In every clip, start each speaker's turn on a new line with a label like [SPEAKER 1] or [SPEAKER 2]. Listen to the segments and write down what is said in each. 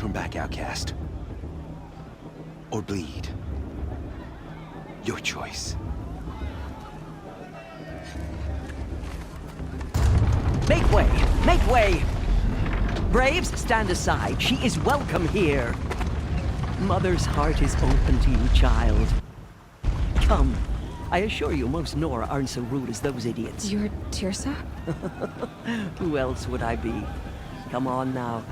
[SPEAKER 1] from back, outcast. Or bleed. Your choice.
[SPEAKER 2] Make way! Make way! Braves, stand aside. She is welcome here. Mother's heart is open to you, child. Come. I assure you, most Nora aren't so rude as those idiots.
[SPEAKER 3] You're Tirsa?
[SPEAKER 2] Who else would I be? Come on now.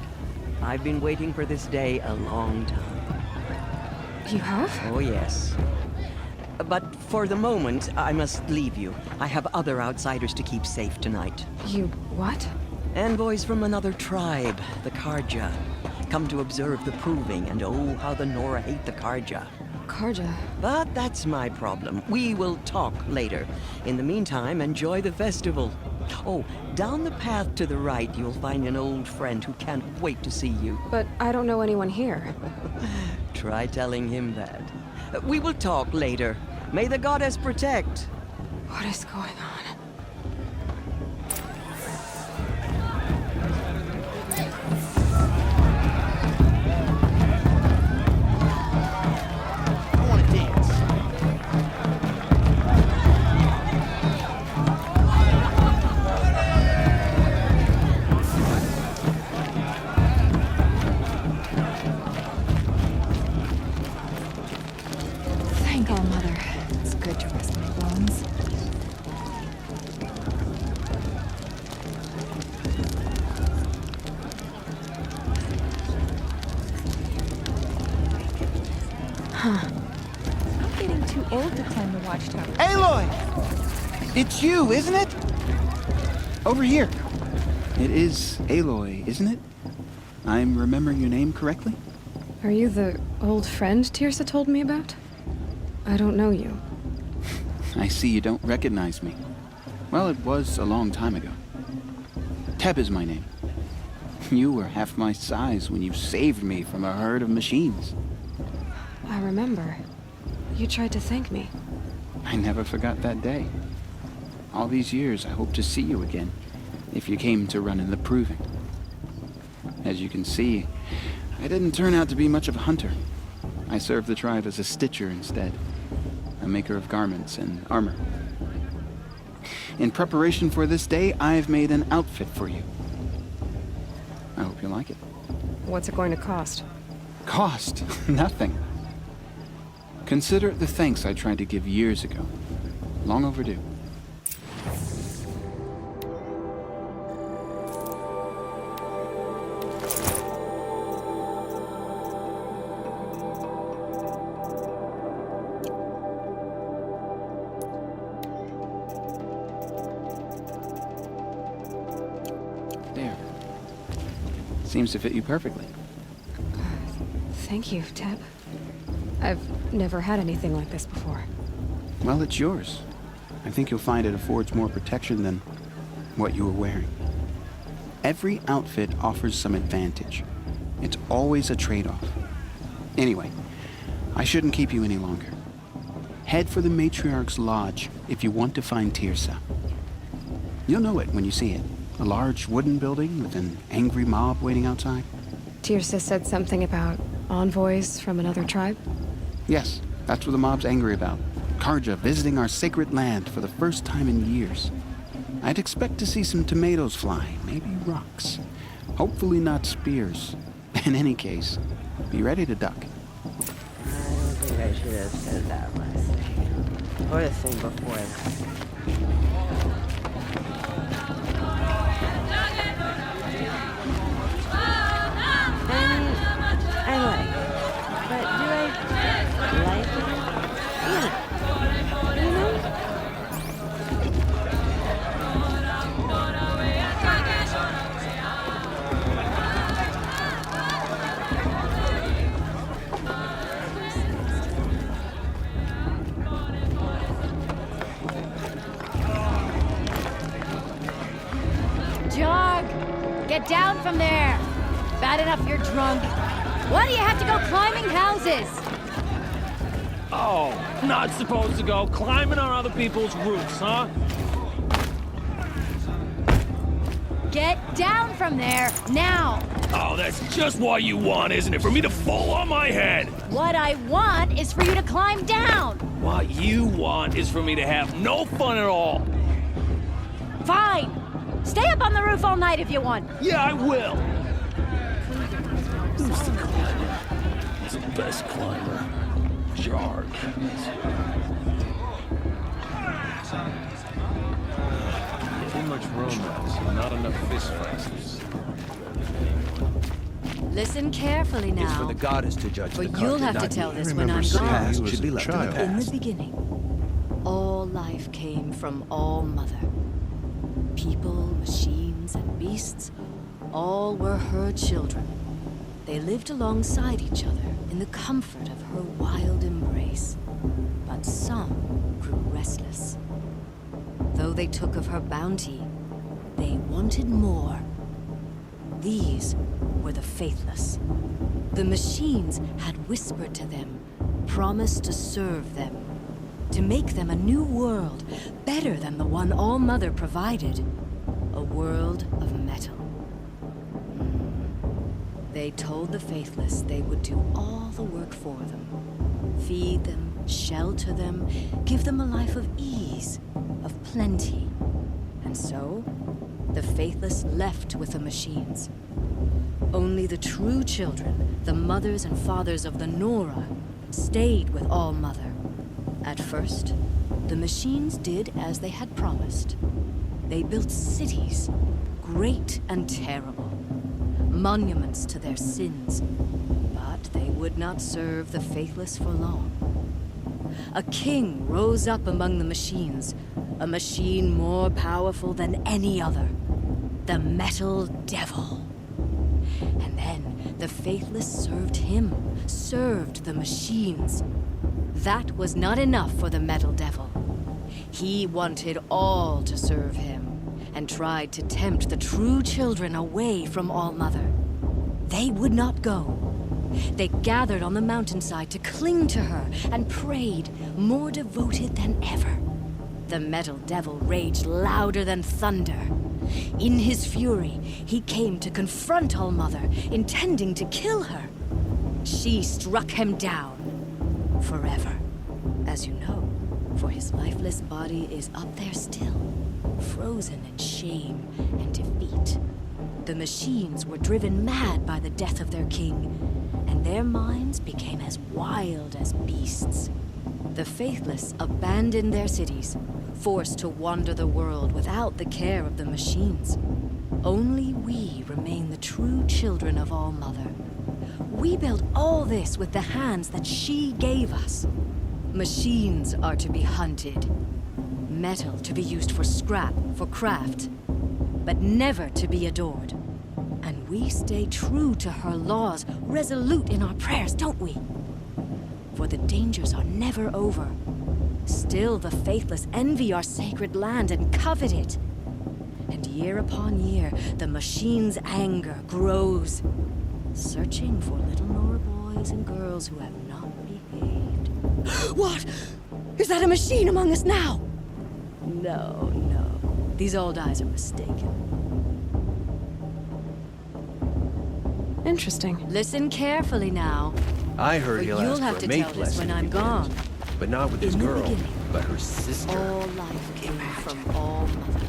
[SPEAKER 2] I've been waiting for this day a long time.
[SPEAKER 3] You have?
[SPEAKER 2] Oh, yes. But for the moment, I must leave you. I have other outsiders to keep safe tonight.
[SPEAKER 3] You what?
[SPEAKER 2] Envoys from another tribe, the Karja. Come to observe the proving, and oh, how the Nora hate the Karja.
[SPEAKER 3] Karja?
[SPEAKER 2] But that's my problem. We will talk later. In the meantime, enjoy the festival. Oh, down the path to the right, you'll find an old friend who can't wait to see you.
[SPEAKER 3] But I don't know anyone here.
[SPEAKER 2] Try telling him that. We will talk later. May the goddess protect.
[SPEAKER 3] What is going on?
[SPEAKER 1] I want to dance.
[SPEAKER 3] Thank All Mother. It's good to rest my bones. Huh.
[SPEAKER 4] I'm getting too old to climb the watchtower.
[SPEAKER 5] Aloy! It's you, isn't it? Over here. It is Aloy, isn't it? I'm remembering your name correctly?
[SPEAKER 3] Are you the old friend Tirsa told me about? I don't know you.
[SPEAKER 5] I see you don't recognize me. Well, it was a long time ago. Teb is my name. You were half my size when you saved me from a herd of machines.
[SPEAKER 3] I remember. You tried to thank me.
[SPEAKER 5] I never forgot that day. All these years, I hope to see you again, if you came to run in the proving. As you can see, I didn't turn out to be much of a hunter. I served the tribe as a stitcher instead, a maker of garments and armor. In preparation for this day, I've made an outfit for you. I hope you like it.
[SPEAKER 3] What's it going to cost?
[SPEAKER 5] Cost? Nothing. Consider it the thanks I tried to give years ago. Long overdue. There. Seems to fit you perfectly.
[SPEAKER 3] Thank you, Teb. I've never had anything like this before.
[SPEAKER 5] Well, it's yours. I think you'll find it affords more protection than what you were wearing. Every outfit offers some advantage. It's always a trade-off. Anyway, I shouldn't keep you any longer. Head for the Matriarch's Lodge if you want to find Tirsa. You'll know it when you see it. A large wooden building with an angry mob waiting outside.
[SPEAKER 3] Tirsa said something about envoys from another tribe?
[SPEAKER 5] Yes, that's what the mob's angry about. Karja visiting our sacred land for the first time in years. I'd expect to see some tomatoes fly, maybe rocks. Hopefully not spears. In any case, be ready to duck.
[SPEAKER 2] I don't think I should have said that last thing. Or the thing before that. I like it. But do I like it? You know?
[SPEAKER 4] Jog! Get down from there! Bad enough you're drunk. Why do you have to go climbing houses?
[SPEAKER 6] Oh, not supposed to go climbing on other people's roofs, huh?
[SPEAKER 4] Get down from there, now!
[SPEAKER 6] Oh, that's just what you want, isn't it? For me to fall on my head!
[SPEAKER 4] What I want is for you to climb down.
[SPEAKER 6] What you want is for me to have no fun at all.
[SPEAKER 4] Fine. Stay up on the roof all night if you want.
[SPEAKER 6] Yeah, I will. Who's the climber? He's the best climber. Jarg.
[SPEAKER 7] Too much romance and not enough fist fights.
[SPEAKER 4] Listen carefully
[SPEAKER 1] It's for
[SPEAKER 4] now.
[SPEAKER 1] the goddess to judge
[SPEAKER 4] For
[SPEAKER 1] the
[SPEAKER 4] you'll
[SPEAKER 1] carpet,
[SPEAKER 4] have to
[SPEAKER 1] not
[SPEAKER 4] tell
[SPEAKER 1] me.
[SPEAKER 4] this when I'm
[SPEAKER 1] The
[SPEAKER 4] gone.
[SPEAKER 1] past
[SPEAKER 7] you
[SPEAKER 1] should
[SPEAKER 7] as
[SPEAKER 1] be
[SPEAKER 7] a
[SPEAKER 1] left in the
[SPEAKER 7] child.
[SPEAKER 4] In the
[SPEAKER 1] past.
[SPEAKER 4] beginning, all life came from All Mother. People, machines, and beasts, all were her children. They lived alongside each other in the comfort of her wild embrace. But some grew restless. Though they took of her bounty, they wanted more. These were the faithless. The machines had whispered to them, promised to serve them, to make them a new world, better than the one All Mother provided. A world of metal. They told the faithless they would do all the work for them. Feed them, shelter them, give them a life of ease, of plenty. And so, the faithless left with the machines. Only the true children, the mothers and fathers of the Nora, stayed with All Mother. At first, the machines did as they had promised. They built cities, great and terrible, monuments to their sins. But they would not serve the faithless for long. A king rose up among the machines, a machine more powerful than any other, the Metal Devil. And then the faithless served him, served the machines. That was not enough for the Metal Devil. He wanted all to serve him, and tried to tempt the true children away from All Mother. They would not go. They gathered on the mountainside to cling to her and prayed, more devoted than ever. The Metal Devil raged louder than thunder. In his fury, he came to confront All Mother, intending to kill her. She struck him down forever, as you know, for his lifeless body is up there still, frozen in shame and defeat. The machines were driven mad by the death of their king, and their minds became as wild as beasts. The faithless abandoned their cities, forced to wander the world without the care of the machines. Only we remain the true children of All Mother. We built all this with the hands that she gave us. Machines are to be hunted. Metal to be used for scrap, for craft, but never to be adored. And we stay true to her laws, resolute in our prayers, don't we? For the dangers are never over. Still the faithless envy our sacred land and covet it. And year upon year, the machine's anger grows, searching for little Nora boys and girls who have not behaved. What? Is that a machine among us now? No, no. These old eyes are mistaken.
[SPEAKER 3] Interesting.
[SPEAKER 4] Listen carefully now.
[SPEAKER 1] I
[SPEAKER 4] For
[SPEAKER 1] heard he'll
[SPEAKER 4] you'll
[SPEAKER 1] ask
[SPEAKER 4] have
[SPEAKER 1] for
[SPEAKER 4] to
[SPEAKER 1] a mate
[SPEAKER 4] tell this
[SPEAKER 1] blessing
[SPEAKER 4] when
[SPEAKER 1] if
[SPEAKER 4] I'm
[SPEAKER 1] he
[SPEAKER 4] gone.
[SPEAKER 1] wins. But not with his
[SPEAKER 4] In the
[SPEAKER 1] girl,
[SPEAKER 4] beginning,
[SPEAKER 1] but her sister.
[SPEAKER 4] All life came from All Mother.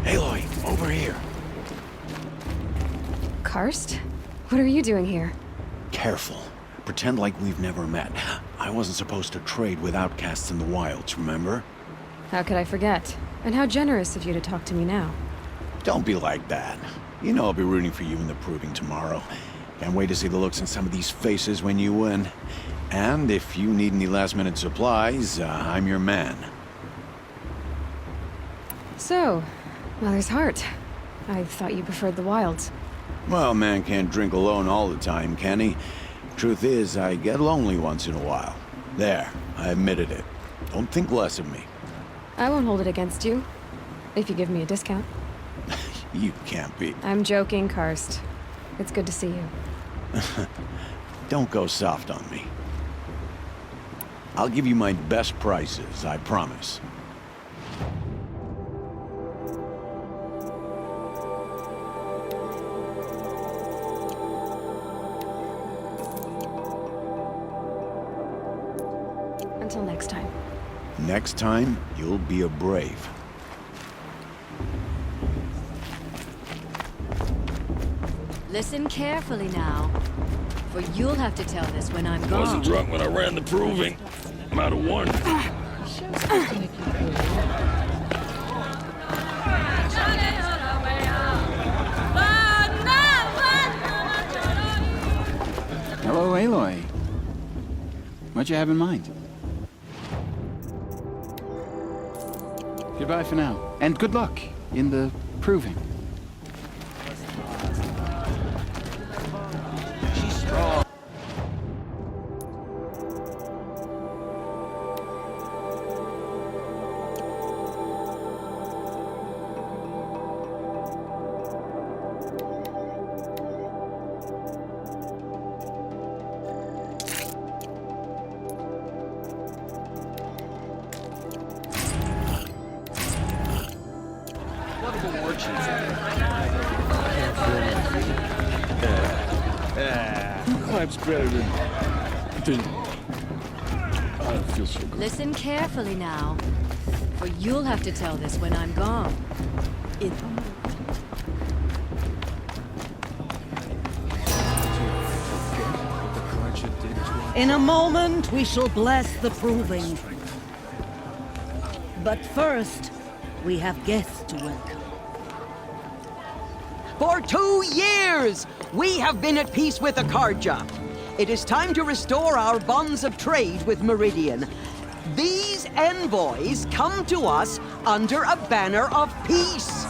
[SPEAKER 1] Aloy, over here.
[SPEAKER 3] Karst? What are you doing here?
[SPEAKER 8] Careful. Pretend like we've never met. I wasn't supposed to trade with outcasts in the wilds, remember?
[SPEAKER 3] How could I forget? And how generous of you to talk to me now.
[SPEAKER 8] Don't be like that. You know I'll be rooting for you in the proving tomorrow. Can't wait to see the looks on some of these faces when you win. And if you need any last-minute supplies, I'm your man.
[SPEAKER 3] So, Mother's Heart. I thought you preferred the wilds.
[SPEAKER 8] Well, man can't drink alone all the time, can he? Truth is, I get lonely once in a while. There, I admitted it. Don't think less of me.
[SPEAKER 3] I won't hold it against you. If you give me a discount.
[SPEAKER 8] You can't be.
[SPEAKER 3] I'm joking, Karst. It's good to see you.
[SPEAKER 8] Don't go soft on me. I'll give you my best prices, I promise.
[SPEAKER 3] Until next time.
[SPEAKER 8] Next time, you'll be a brave.
[SPEAKER 4] Listen carefully now, for you'll have to tell this when I'm gone.
[SPEAKER 6] Wasn't drunk when I ran the proving. I'm out of one.
[SPEAKER 5] Hello, Aloy. What you have in mind? Goodbye for now. And good luck in the proving.
[SPEAKER 1] She's strong.
[SPEAKER 6] Climb's better than... I feel so good.
[SPEAKER 4] Listen carefully now, for you'll have to tell this when I'm gone.
[SPEAKER 2] In a moment, we shall bless the proving. But first, we have guests to welcome. For 2 years, we have been at peace with Akarja. It is time to restore our bonds of trade with Meridian. These envoys come to us under a banner of peace.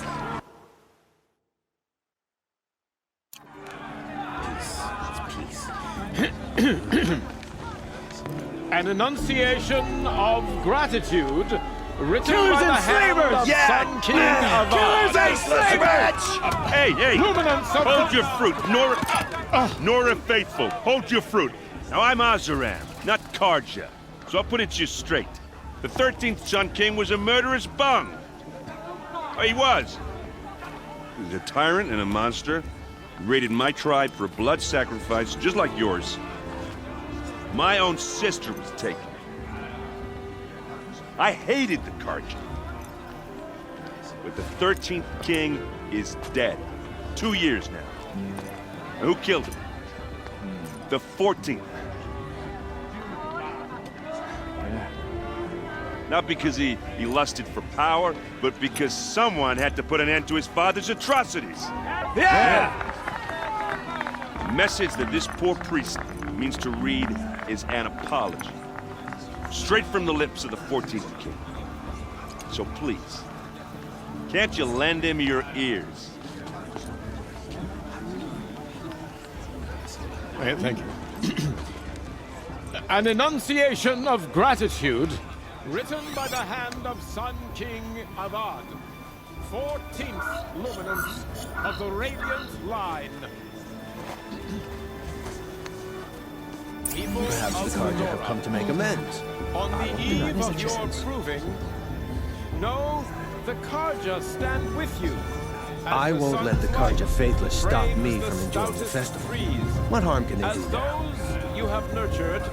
[SPEAKER 6] An enunciation of gratitude written
[SPEAKER 8] Killers
[SPEAKER 6] by the
[SPEAKER 8] and
[SPEAKER 6] hand
[SPEAKER 8] slavers!
[SPEAKER 6] of
[SPEAKER 8] Yeah!
[SPEAKER 6] Sun King of
[SPEAKER 8] Killers and slavers!
[SPEAKER 9] Hey, hey!
[SPEAKER 6] Luminance of
[SPEAKER 9] Hold your fruit, Nora. Nora Faithful, hold your fruit. Now I'm Azaram, not Karja, so I'll put it to you straight. The 13th Sun King was a murderous bung. Oh, he was. He was a tyrant and a monster. He raided my tribe for a blood sacrifice, just like yours. My own sister was taken. I hated the Karja. But the 13th king is dead. 2 years now. And who killed him? The 14th. Not because he lusted for power, but because someone had to put an end to his father's atrocities.
[SPEAKER 8] Yeah!
[SPEAKER 9] The message that this poor priest means to read is an apology. Straight from the lips of the 14th king. So please, can't you lend him your ears?
[SPEAKER 6] Thank you. An enunciation of gratitude written by the hand of Sun King Avad, 14th luminance of the Radiant Line. People
[SPEAKER 1] Perhaps
[SPEAKER 6] of
[SPEAKER 1] the Karja
[SPEAKER 6] Nora,
[SPEAKER 1] have come to make amends.
[SPEAKER 6] on the eve of your proving, know the Karja stand with you. as
[SPEAKER 1] I
[SPEAKER 6] the
[SPEAKER 1] won't let the
[SPEAKER 6] sun's light
[SPEAKER 1] Karja Faithless stop
[SPEAKER 6] frames
[SPEAKER 1] me
[SPEAKER 6] the
[SPEAKER 1] from enjoying the
[SPEAKER 6] stoutest
[SPEAKER 1] festival.
[SPEAKER 6] trees.
[SPEAKER 1] What harm can they
[SPEAKER 6] As
[SPEAKER 1] do now?
[SPEAKER 6] those you have nurtured,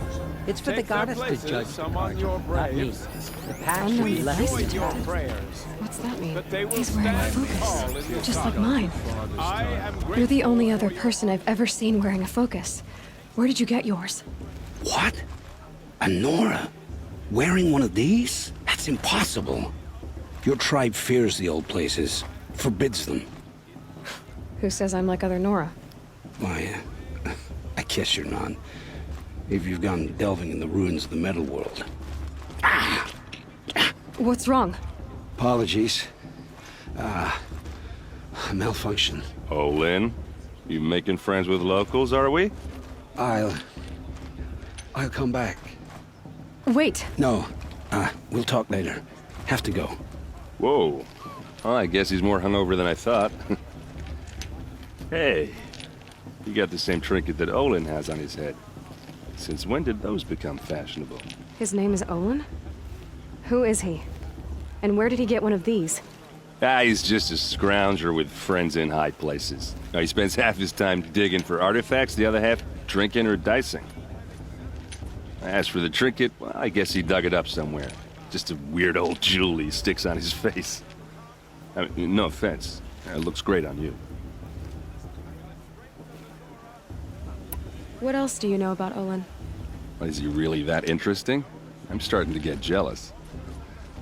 [SPEAKER 2] It's for the
[SPEAKER 6] take their
[SPEAKER 2] goddess to
[SPEAKER 6] places
[SPEAKER 2] judge the
[SPEAKER 6] among your
[SPEAKER 2] Karja, not me.
[SPEAKER 6] braves.
[SPEAKER 2] The
[SPEAKER 3] Unknown
[SPEAKER 2] passion
[SPEAKER 6] We
[SPEAKER 2] left
[SPEAKER 3] beast
[SPEAKER 6] join your
[SPEAKER 3] detected.
[SPEAKER 6] prayers.
[SPEAKER 3] What's that mean?
[SPEAKER 6] That they will
[SPEAKER 3] He's wearing a
[SPEAKER 6] stand tall in
[SPEAKER 3] focus,
[SPEAKER 6] your
[SPEAKER 3] just like
[SPEAKER 6] saga.
[SPEAKER 3] mine.
[SPEAKER 6] I am
[SPEAKER 3] You're the
[SPEAKER 6] grateful
[SPEAKER 3] only
[SPEAKER 6] for
[SPEAKER 3] other
[SPEAKER 6] your-
[SPEAKER 3] person I've ever seen wearing a focus. Where did you get yours?
[SPEAKER 10] What? A Nora? Wearing one of these? That's impossible. Your tribe fears the old places, forbids them.
[SPEAKER 3] Who says I'm like other Nora?
[SPEAKER 10] Why, I guess you're none. If you've gone delving in the ruins of the metal world.
[SPEAKER 3] What's wrong?
[SPEAKER 10] Apologies. Malfunction.
[SPEAKER 9] Oh, Lynn, you making friends with locals, are we?
[SPEAKER 10] I'll come back.
[SPEAKER 3] Wait.
[SPEAKER 10] No, we'll talk later. Have to go.
[SPEAKER 9] Whoa. Well, I guess he's more hungover than I thought. Hey, you got the same trinket that Olin has on his head. Since when did those become fashionable?
[SPEAKER 3] His name is Olin? Who is he? And where did he get one of these?
[SPEAKER 9] He's just a scrounger with friends in high places. He spends half his time digging for artifacts, the other half drinking or dicing.
[SPEAKER 7] As for the trinket, well, I guess he dug it up somewhere. Just a weird old jewel he sticks on his face. I mean, no offense. It looks great on you.
[SPEAKER 3] What else do you know about Olin?
[SPEAKER 7] Is he really that interesting? I'm starting to get jealous.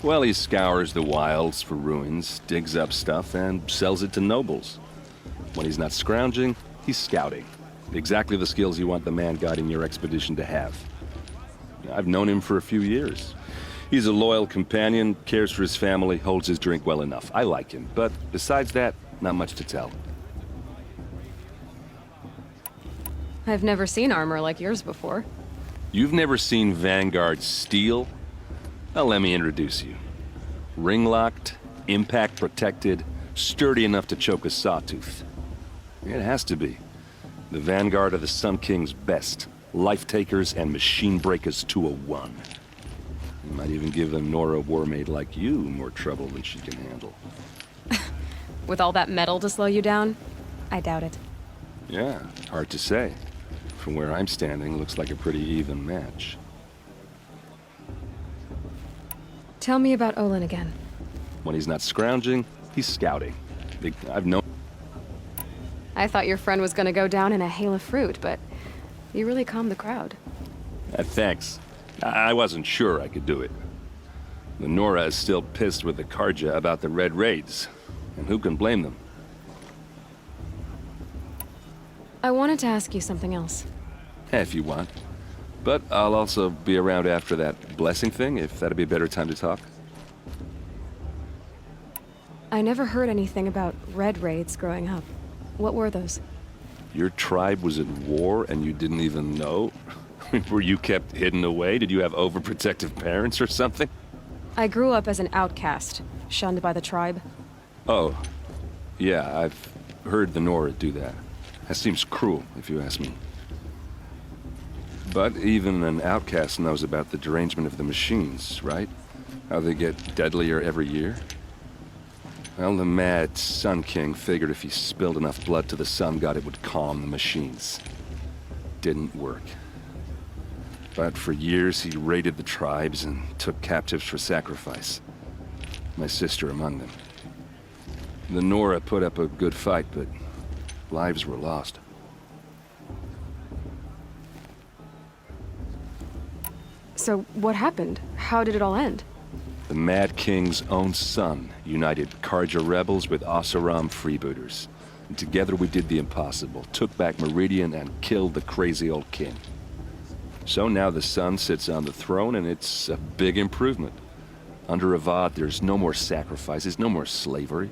[SPEAKER 7] Well, he scours the wilds for ruins, digs up stuff, and sells it to nobles. When he's not scrounging, he's scouting. Exactly the skills you want the man guiding your expedition to have. I've known him for a few years. He's a loyal companion, cares for his family, holds his drink well enough. I like him, but besides that, not much to tell.
[SPEAKER 3] I've never seen armor like yours before.
[SPEAKER 7] You've never seen Vanguard steel? Well, let me introduce you. Ring-locked, impact-protected, sturdy enough to choke a sawtooth. It has to be. The Vanguard of the Sun King's best. Life-takers and machine-breakers to a one. You might even give a Nora warmaid like you more trouble than she can handle.
[SPEAKER 3] With all that metal to slow you down? I doubt it.
[SPEAKER 7] Yeah, hard to say. From where I'm standing, looks like a pretty even match.
[SPEAKER 3] Tell me about Olin again.
[SPEAKER 7] When he's not scrounging, he's scouting. I've known...
[SPEAKER 3] I thought your friend was gonna go down in a hail of fruit, but you really calmed the crowd.
[SPEAKER 7] Thanks. I wasn't sure I could do it. The Nora is still pissed with the Karja about the Red Raids, and who can blame them?
[SPEAKER 3] I wanted to ask you something else.
[SPEAKER 7] If you want. But I'll also be around after that blessing thing, if that'd be a better time to talk.
[SPEAKER 3] I never heard anything about Red Raids growing up. What were those?
[SPEAKER 7] Your tribe was at war and you didn't even know? Were you kept hidden away? Did you have overprotective parents or something?
[SPEAKER 3] I grew up as an outcast, shunned by the tribe.
[SPEAKER 7] Oh. Yeah, I've heard the Nora do that. That seems cruel, if you ask me. But even an outcast knows about the derangement of the machines, right? How they get deadlier every year? Well, the mad Sun King figured if he spilled enough blood to the Sun God, it would calm the machines. Didn't work. But for years, he raided the tribes and took captives for sacrifice. My sister among them. The Nora put up a good fight, but lives were lost.
[SPEAKER 3] So what happened? How did it all end?
[SPEAKER 7] The Mad King's own son united Karja rebels with Oseram freebooters. And together we did the impossible, took back Meridian and killed the crazy old king. So now the son sits on the throne and it's a big improvement. Under Avad, there's no more sacrifices, no more slavery.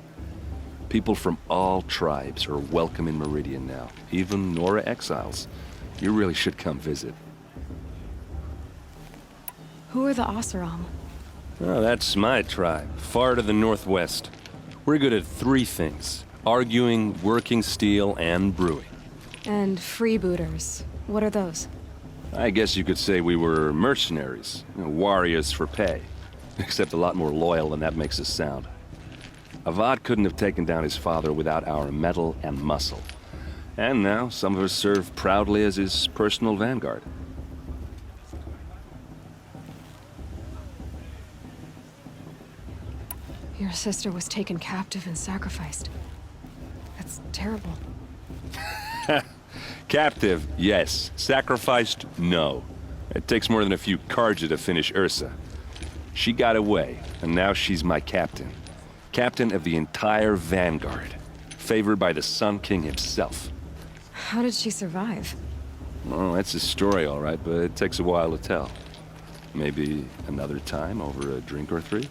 [SPEAKER 7] People from all tribes are welcome in Meridian now, even Nora exiles. You really should come visit.
[SPEAKER 3] Who are the Oseram?
[SPEAKER 7] Oh, that's my tribe, far to the northwest. We're good at three things: arguing, working steel, and brewing.
[SPEAKER 3] And freebooters. What are those?
[SPEAKER 7] I guess you could say we were mercenaries, warriors for pay. Except a lot more loyal than that makes us sound. Avad couldn't have taken down his father without our metal and muscle. And now some of us serve proudly as his personal vanguard.
[SPEAKER 3] Your sister was taken captive and sacrificed. That's terrible.
[SPEAKER 7] Captive, yes. Sacrificed, no. It takes more than a few Karja to finish Ursa. She got away, and now she's my captain. Captain of the entire Vanguard. Favored by the Sun King himself.
[SPEAKER 3] How did she survive?
[SPEAKER 7] Well, that's a story, all right, but it takes a while to tell. Maybe another time over a drink or three?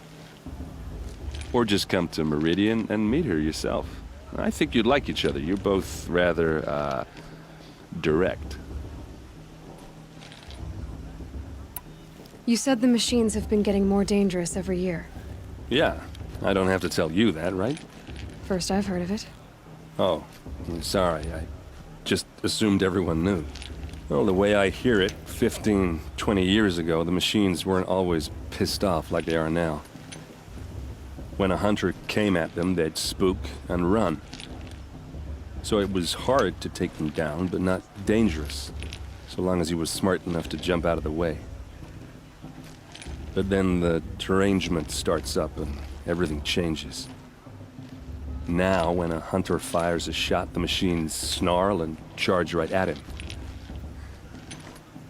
[SPEAKER 7] Or just come to Meridian and meet her yourself. I think you'd like each other. You're both rather, direct.
[SPEAKER 3] You said the machines have been getting more dangerous every year.
[SPEAKER 7] Yeah, I don't have to tell you that, right?
[SPEAKER 3] First I've heard of it.
[SPEAKER 7] Oh, I'm sorry. I just assumed everyone knew. Well, the way I hear it, 15, 20 years ago, the machines weren't always pissed off like they are now. When a hunter came at them, they'd spook and run. So it was hard to take them down, but not dangerous, so long as he was smart enough to jump out of the way. But then the derangement starts up and everything changes. Now, when a hunter fires a shot, the machines snarl and charge right at him.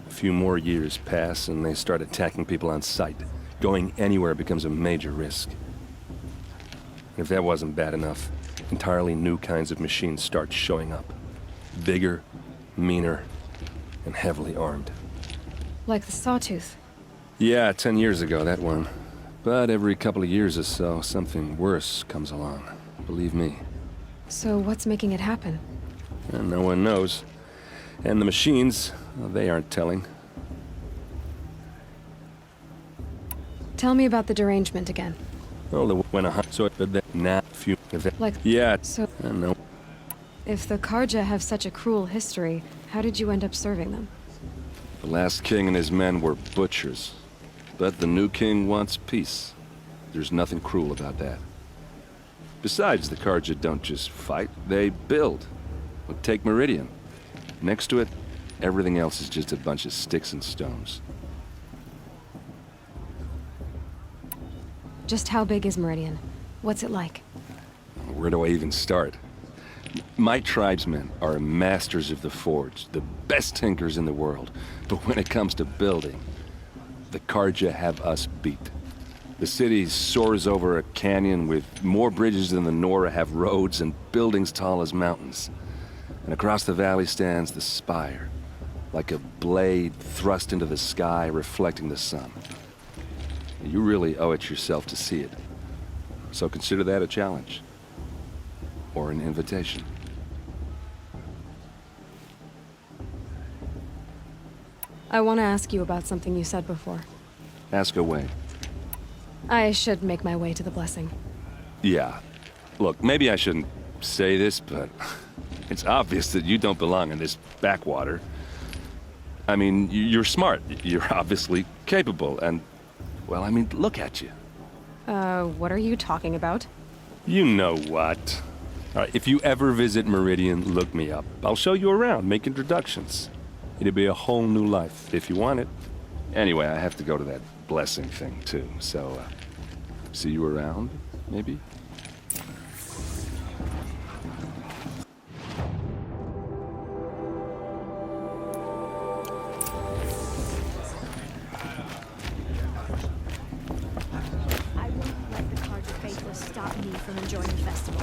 [SPEAKER 7] A few more years pass and they start attacking people on sight. Going anywhere becomes a major risk. And if that wasn't bad enough, entirely new kinds of machines start showing up. Bigger, meaner, and heavily armed.
[SPEAKER 3] Like the Sawtooth.
[SPEAKER 7] Yeah, 10 years ago, that one. But every couple of years or so, something worse comes along. Believe me.
[SPEAKER 3] So what's making it happen?
[SPEAKER 7] And no one knows. And the machines, well, they aren't telling.
[SPEAKER 3] Tell me about the derangement again.
[SPEAKER 7] Well, when a hunt, so but then now few
[SPEAKER 3] Like,
[SPEAKER 7] yeah,
[SPEAKER 3] so
[SPEAKER 7] I know.
[SPEAKER 3] if the Karja have such a cruel history, how did you end up serving them?
[SPEAKER 7] The last king and his men were butchers. But the new king wants peace. There's nothing cruel about that. Besides, the Karja don't just fight, they build. Well, take Meridian. Next to it, everything else is just a bunch of sticks and stones.
[SPEAKER 3] Just how big is Meridian? What's it like?
[SPEAKER 7] Where do I even start? My tribesmen are masters of the forge, the best tinkers in the world. But when it comes to building, the Karja have us beat. The city soars over a canyon with more bridges than the Nora have roads and buildings tall as mountains. And across the valley stands the spire, like a blade thrust into the sky reflecting the sun. You really owe it yourself to see it. So consider that a challenge. Or an invitation.
[SPEAKER 3] I want to ask you about something you said before.
[SPEAKER 7] Ask away.
[SPEAKER 3] I should make my way to the blessing.
[SPEAKER 7] Yeah. Look, maybe I shouldn't say this, but it's obvious that you don't belong in this backwater. I mean, you're smart. You're obviously capable, and, well, I mean, look at you.
[SPEAKER 3] What are you talking about?
[SPEAKER 7] You know what. All right, if you ever visit Meridian, look me up. I'll show you around, make introductions. It'll be a whole new life, if you want it. Anyway, I have to go to that blessing thing, too, so, see you around, maybe?
[SPEAKER 11] I won't let the Carja faithless stop me from enjoying the festival.